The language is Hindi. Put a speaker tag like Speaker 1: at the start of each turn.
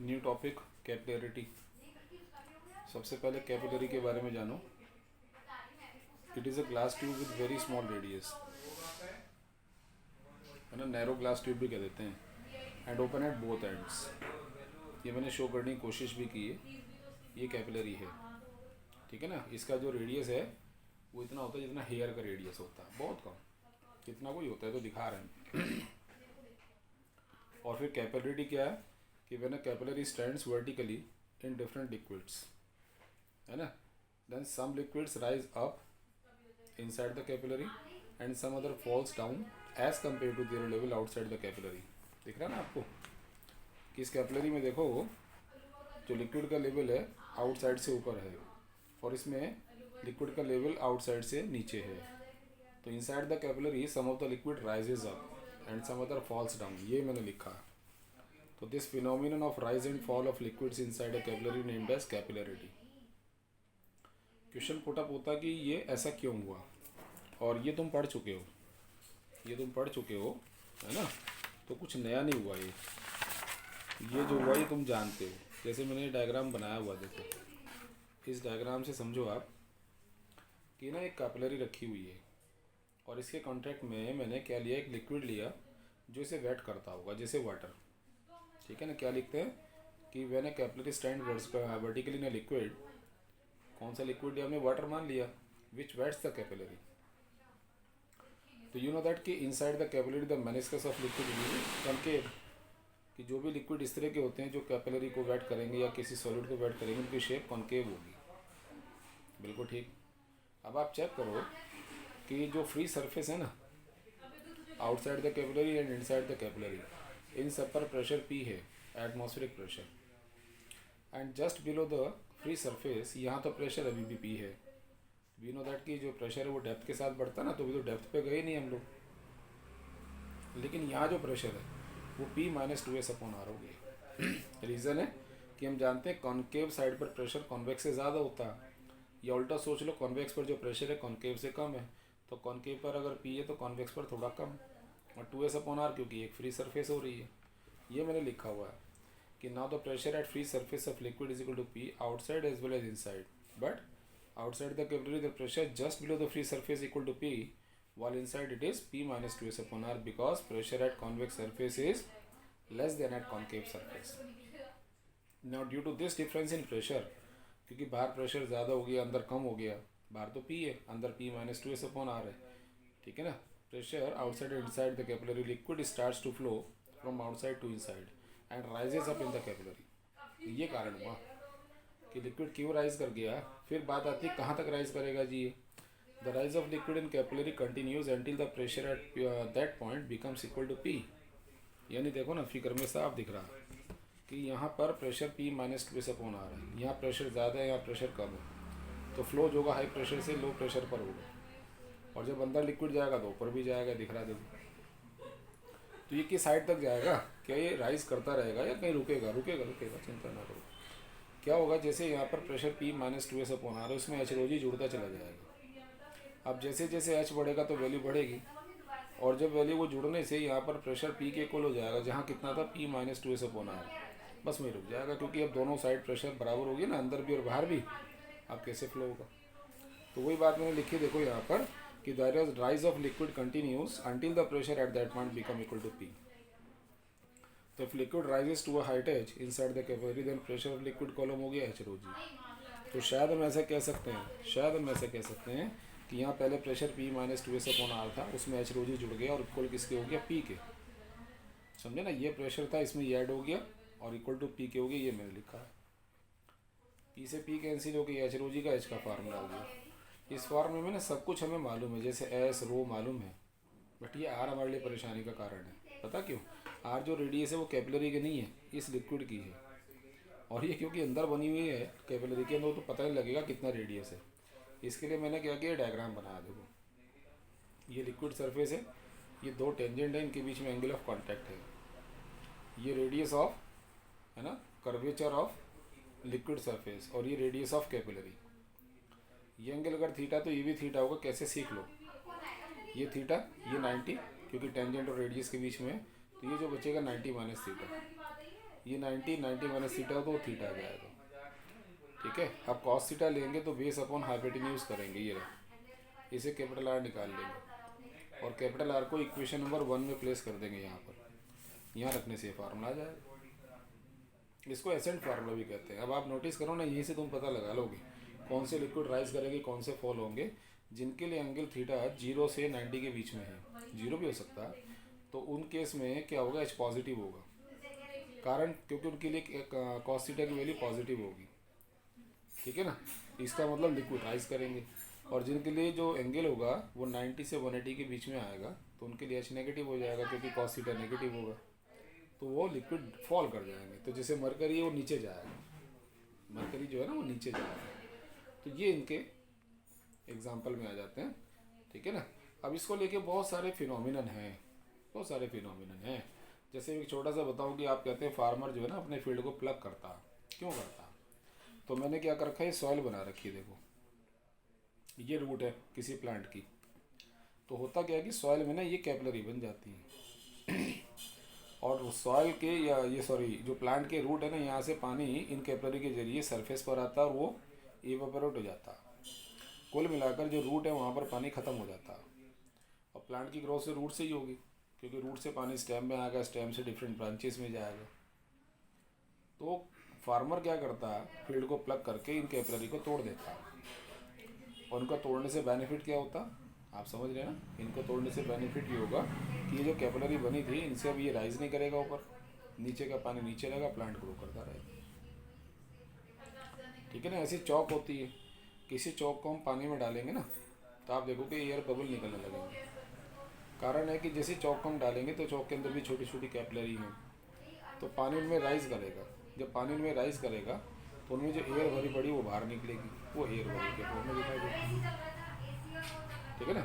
Speaker 1: New topic capillarity. सबसे पहले कैपिलरी के बारे में जानो। It is a glass tube with very small radius, है ना, नैरो ग्लास ट्यूब भी कह देते हैं, and open at both ends. ये मैंने शो करने की कोशिश भी की है। ये कैपिलरी है, ठीक है ना। इसका जो रेडियस है वो इतना होता है जितना हेयर का रेडियस होता है, बहुत कम, कितना कोई होता है तो दिखा रहे हैं। और फिर कैपिलरिटी क्या है कि when a capillary stands vertically in different liquids, है ना, then some liquids rise up inside the capillary and some other falls down as compared to their level outside the capillary। दिख रहा है ना आपको कि इस कैपिलरी में देखो जो लिक्विड का लेवल है आउटसाइड से ऊपर है और इसमें लिक्विड का लेवल आउटसाइड से नीचे है। तो inside the capillary some of the liquid rises up and some other falls down, ये मैंने लिखा। तो this phenomenon of rise and fall of liquids inside a capillary named as capillarity. Question put up होता कि ये ऐसा क्यों हुआ, और ये तुम पढ़ चुके हो, है ना। तो कुछ नया नहीं हुआ, ये जो हुआ ये तुम जानते हो। जैसे मैंने डायग्राम बनाया हुआ, देखो इस डायग्राम से समझो आप कि ना एक कैपिलरी रखी हुई है और इसके कॉन्टैक्ट में मैंने क्या लिया, एक लिक्विड लिया जो इसे वेट करता होगा, जैसे वाटर, ठीक है ना। क्या लिखते हैं कि when a capillary stand vertically in a liquid, कौन सा लिक्विड लिया हमने, वाटर मान लिया, विच वेट्स द कैपिलरी। तो यू नो दैट कि inside the capillary the meniscus of liquid will concave, कि जो भी लिक्विड इस तरह के होते हैं जो कैपिलरी को वेट करेंगे या किसी सॉलिड को वेट करेंगे, उनकी शेप कॉनकेव होगी। बिल्कुल ठीक। अब आप चेक करो कि जो फ्री सरफेस है ना outside the capillary and inside the capillary, इन सब पर प्रेशर P है, atmospheric pressure, and just below the free surface यहाँ तो प्रेशर अभी भी P है। वी नो दैट कि जो प्रेशर है वो डेप्थ के साथ बढ़ता ना, तो भी तो डेप्थ पे गए नहीं हम लोग, लेकिन यहाँ जो प्रेशर है वो P-2s/R हो गया। रीज़न है कि हम जानते हैं कॉन्केव साइड पर प्रेशर कॉन्वेक्स से ज़्यादा होता है, या उल्टा सोच लो कॉन्वेक्स पर जो प्रेशर है कॉन्केव से कम है, तो कॉन्केव पर अगर P है तो कॉन्वेक्स पर थोड़ा कम, और 2s/R क्योंकि एक फ्री सरफेस हो रही है। ये मैंने लिखा हुआ है कि now the pressure at free surface of liquid is equal to P outside as well as inside, but outside the capillary the pressure just below the free surface equal to P, while inside it is P-2s/R because pressure at convex surface is less than at concave surface। Now due to this difference in pressure, क्योंकि बाहर प्रेशर ज़्यादा हो गया अंदर कम हो गया, बाहर तो P है अंदर P-2s/R है, ठीक है ना। Pressure outside and inside the capillary liquid starts to flow from outside to inside and rises up in the capillary. ये कारण हुआ कि लिक्विड क्यों राइज कर गया। फिर बात आती है कहाँ तक राइज करेगा जी। The rise of liquid in capillary continues until the pressure at that point becomes equal to P। यानी देखो ना फिगर में साफ दिख रहा है कि यहाँ पर प्रेशर P-2s/R है, यहाँ प्रेशर ज़्यादा है, यहाँ प्रेशर कम है, तो फ्लो जो होगा हाई प्रेशर से लो प्रेशर पर होगा, और जब अंदर लिक्विड जाएगा तो ऊपर भी जाएगा, दिख रहा देखो। तो ये किस साइड तक जाएगा, क्या ये राइज करता रहेगा या कहीं रुकेगा, चिंता ना करो। क्या होगा, जैसे यहाँ पर प्रेशर P-2s/R है, उसमें H जुड़ता चला जाएगा। अब जैसे जैसे H बढ़ेगा तो वैल्यू बढ़ेगी, और जब वैल्यू को जुड़ने से यहाँ पर प्रेशर P के इक्वल हो जाएगा, जहाँ कितना था P-2s/R, बस वहीं रुक जाएगा, क्योंकि अब दोनों साइड प्रेशर बराबर होगी ना, अंदर भी और बाहर भी। अब कैसे फ्लो होगा, तो वही बात मैंने लिखी, देखो यहाँ पर कि the rise of liquid continues until the pressure at that point become equal to P। तो if liquid rises to a height h inside the capillary then pressure of liquid column हो गया H rho g। तो शायद हम ऐसा कह सकते हैं कि यहाँ पहले प्रेशर P-2s/R था, उसमें H rho g जुड़ गया और इक्वल किसके हो गया, P के। समझे ना, ये प्रेशर था, इसमें ये ऐड हो गया और इक्वल टू P के हो गया, ये मैंने लिखा है। P से P कैंसिल हो गया, H rho g का H का फार्मूला हो गया। इस फार्मूले में ना सब कुछ हमें मालूम है, जैसे S रो मालूम है, बट ये R हमारे लिए परेशानी का कारण है। पता क्यों, R जो रेडियस है वो कैपिलरी की नहीं है, इस लिक्विड की है, और ये क्योंकि अंदर बनी हुई है कैपिलरी के अंदर, तो पता नहीं लगेगा कितना रेडियस है। इसके लिए मैंने क्या किया, डायग्राम बनाया। देखो ये लिक्विड सरफेस है, ये दो टेंजेंट है, इनके बीच में एंगल ऑफ कांटेक्ट है, ये रेडियस ऑफ, है ना, कर्वेचर ऑफ लिक्विड सरफेस, और ये रेडियस ऑफ कैपिलरी। ये एंगल अगर थीटा तो ये भी थीटा होगा, कैसे सीख लो, ये थीटा, ये 90, क्योंकि टेंजेंट और रेडियस के बीच में, तो ये जो बचेगा 90 - थीटा, ये 90 माइनस थीटा तो थीटा आ जाएगा। ठीक है, अब कॉस थीटा लेंगे तो बेस अपॉन हाइपोटेन्यूज करेंगे, ये रहा, इसे कैपिटल आर निकाल लेंगे और कैपिटल आर को इक्वेशन नंबर 1 में प्लेस कर देंगे। यहाँ रखने से ये फार्मूला आ जाएगा। इसको एसेंट फार्मूला भी कहते हैं। अब आप नोटिस करो ना, यहीं से तुम पता लगा लोगे कौन से लिक्विड राइज करेंगे, कौन से फॉल होंगे। जिनके लिए एंगल थीटा 0 से 90 के बीच में है, 0 भी हो सकता है, तो उन केस में क्या होगा, एच पॉजिटिव होगा। कारण क्योंकि उनके लिए कॉस थीटा की वैल्यू पॉजिटिव होगी। ठीक है ना, इसका मतलब लिक्विड राइज करेंगे। और जिनके लिए जो एंगल होगा वो 90 से 180 के बीच में आएगा, तो उनके लिए एच नेगेटिव हो जाएगा क्योंकि कॉस थीटा नेगेटिव होगा, तो वो लिक्विड फॉल कर जाएंगे। तो जैसे मरकरी है वो नीचे जाएगा, मरकरी जो है ना वो नीचे जाएगा। तो ये इनके एग्जाम्पल में आ जाते हैं। ठीक है ना, अब इसको लेके बहुत सारे फिनोमिनन हैं, बहुत सारे फिनोमिनन हैं। जैसे एक छोटा सा बताऊं कि आप कहते हैं फार्मर जो है ना अपने फील्ड को प्लग करता है, क्यों करता है? तो मैंने क्या कर रखा है, सॉइल बना रखी है, देखो ये रूट है किसी प्लांट की। तो होता क्या है कि सॉइल में ना ये कैपिलरी बन जाती है और सॉइल के या ये सॉरी जो प्लांट के रूट है ना, यहाँ से पानी इन कैपिलरी के जरिए सरफेस पर आता है और वो इवेपोरेट हो जाता है। कुल मिलाकर जो रूट है वहाँ पर पानी ख़त्म हो जाता है। और प्लांट की ग्रोथ से रूट से ही होगी, क्योंकि रूट से पानी स्टेम में आएगा, स्टेम से डिफरेंट ब्रांचेस में जाएगा। तो फार्मर क्या करता है, फील्ड को प्लग करके इन कैपिलरी को तोड़ देता है। और उनका तोड़ने से बेनिफिट क्या होता, आप समझ रहे हैं ना? इनको तोड़ने से बेनिफिट ये होगा कि ये जो कैपिलरी बनी थी इनसे अब ये राइज नहीं करेगा ऊपर, नीचे का पानी नीचे रहेगा, प्लांट ग्रो करता रहेगा। ठीक है ना, ऐसी चौक होती है, किसी चौक को हम पानी में डालेंगे ना तो आप देखोगे एयर बबल निकलने लगेंगे। कारण है कि जैसे चौक को हम डालेंगे तो चौक के अंदर भी छोटी छोटी कैपिलरी हैं, तो पानी उनमें राइज करेगा। जब पानी उनमें राइज करेगा तो उनमें जो एयर भरी पड़ी वो बाहर निकलेगी, वो एयर भरी के फॉर्म में दिखाई देगी। ठीक है ना।